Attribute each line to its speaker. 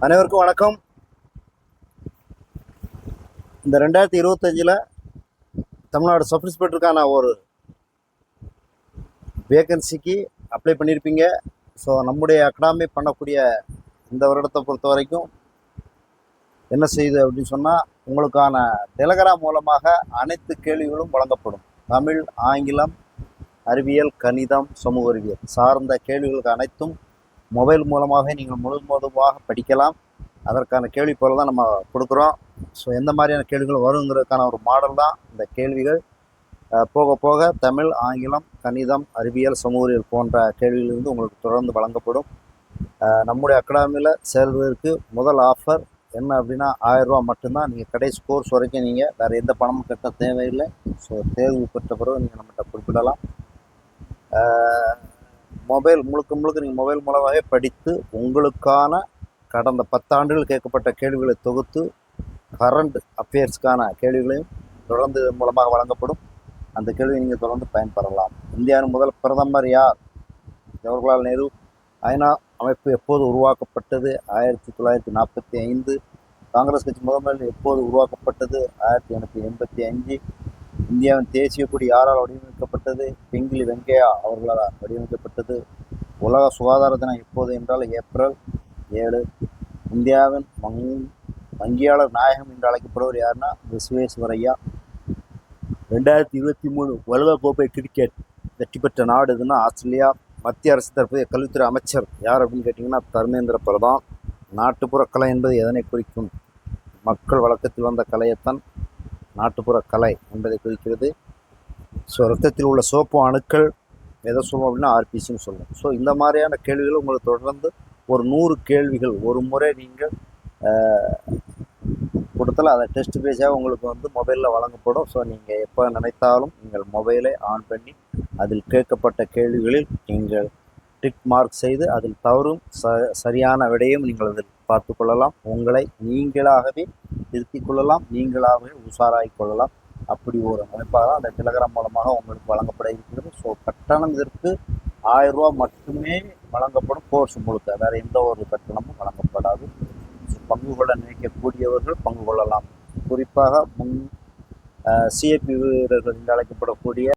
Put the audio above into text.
Speaker 1: அனைவருக்கும் வணக்கம். இந்த 2025 தமிழ்நாடு சப் இன்ஸ்பெக்டருக்கான ஒரு வேகன்சிக்கு அப்ளை பண்ணியிருப்பீங்க. ஸோ நம்முடைய அகாடமி பண்ணக்கூடிய இந்த வருடத்தை பொறுத்த வரைக்கும் என்ன செய்யுது அப்படின்னு சொன்னால், உங்களுக்கான டெலகிராம் மூலமாக அனைத்து கேள்விகளும் வழங்கப்படும். தமிழ், ஆங்கிலம், அறிவியல், கணிதம், சமூக அறிவியல் சார்ந்த கேள்விகளுக்கு அனைத்தும் மொபைல் மூலமாக நீங்கள் முழுவதுமாக படிக்கலாம். அதற்கான கேள்வி போல தான் நம்ம கொடுக்குறோம். ஸோ எந்த மாதிரியான கேள்விகள் வருங்கிறதுக்கான ஒரு மாடல் தான் இந்த கேள்விகள். போக போக தமிழ், ஆங்கிலம், கணிதம், அறிவியல், சமூக அறிவியல் போன்ற கேள்விகளிலிருந்து உங்களுக்கு தொடர்ந்து வழங்கப்படும். நம்முடைய அகாடமியில் சேர்வதற்கு முதல் ஆஃபர் என்ன அப்படின்னா 1000 ரூபா மட்டும்தான். நீங்கள் கடைசி கோர்ஸ் வரைக்கும் நீங்கள் வேறு எந்த பணமும் கட்ட தேவையில்லை. ஸோ தேர்வு பெற்ற பிறகு நீங்கள் நம்மகிட்ட குறிப்பிடலாம். மொபைல் முழுக்க நீங்கள் மொபைல் மூலமாகவே படித்து உங்களுக்கான கடந்த 10 ஆண்டுகள் கேட்கப்பட்ட கேள்விகளை தொகுத்து கரண்ட் அஃபேர்ஸ்க்கான கேள்விகளையும் தொடர்ந்து மூலமாக வழங்கப்படும். அந்த கேள்வியை நீங்கள் தொடர்ந்து பயன்பெறலாம். இந்தியாவின் முதல் பிரதமர் யார்? ஜவஹர்லால் நேரு. ஐநா அமைப்பு எப்போது உருவாக்கப்பட்டது? 1945. காங்கிரஸ் கட்சி முதல்வர்கள் எப்போது உருவாக்கப்பட்டது? 1885. இந்தியாவின் தேசிய கொடி யாரால் வடிவமைக்கப்பட்டது? பிங்கிலி வெங்கையா அவர்களால் வடிவமைக்கப்பட்டது. உலக சுகாதார தினம் எப்போது என்றால் ஏப்ரல் 7. இந்தியாவின் வங்கியாளர் நாயகம் என்று அழைக்கப்படுவர் யாருன்னா விஸ்வேஸ்வரையா. 2023 உலகக்கோப்பை கிரிக்கெட் வெற்றி பெற்ற நாடு எதுன்னா ஆஸ்திரேலியா. மத்திய அரசு தரப்பு கல்வித்துறை அமைச்சர் யார் அப்படின்னு கேட்டிங்கன்னா தர்மேந்திர பிரதான். நாட்டுப்புற கலை என்பது எதனை குறிக்கும்? மக்கள் வழக்கத்தில் வந்த கலையைத்தான் நாட்டுப்புற கலை என்பதை குறிக்கிறது. ஸோ ரத்தத்தில் உள்ள சோப்பு அணுக்கள் எதை சொல்லுவோம் அப்படின்னா ஆர்பிசின்னு சொல்லுவோம். ஸோ இந்த மாதிரியான கேள்விகள் உங்களுக்கு தொடர்ந்து ஒரு 100 கேள்விகள் ஒரு முறை நீங்கள் கொடுத்தாலும் அதை டெஸ்ட் பேஸாக உங்களுக்கு மொபைலில் வழங்கப்படும். ஸோ நீங்கள் எப்போ நினைத்தாலும் நீங்கள் மொபைலை ஆன் பண்ணி அதில் கேட்கப்பட்ட கேள்விகளில் நீங்கள் டிக் மார்க் செய்து அதில் தவறும் சரியான விடையும் நீங்கள் அதில் பார்த்து கொள்ளலாம். உங்களை நீங்களாகவே திருத்திக் கொள்ளலாம், நீங்களாகவே உஷாராகி கொள்ளலாம். அப்படி ஒரு அமைப்பாக தான் அந்த டெலகிராம் மூலமாக உங்களுக்கு வழங்கப்பட இருக்கிறது. ஸோ கட்டணம் இதற்கு 1000 ரூபா மட்டுமே வழங்கப்படும். கோர்ஸ் முழுக்க வேறு எந்த ஒரு கட்டணமும் வழங்கப்படாது. பங்கு கொள்ள நினைக்கக்கூடியவர்கள் பங்கு கொள்ளலாம். குறிப்பாக சிஏபி வீரர்கள் என்று அழைக்கப்படக்கூடிய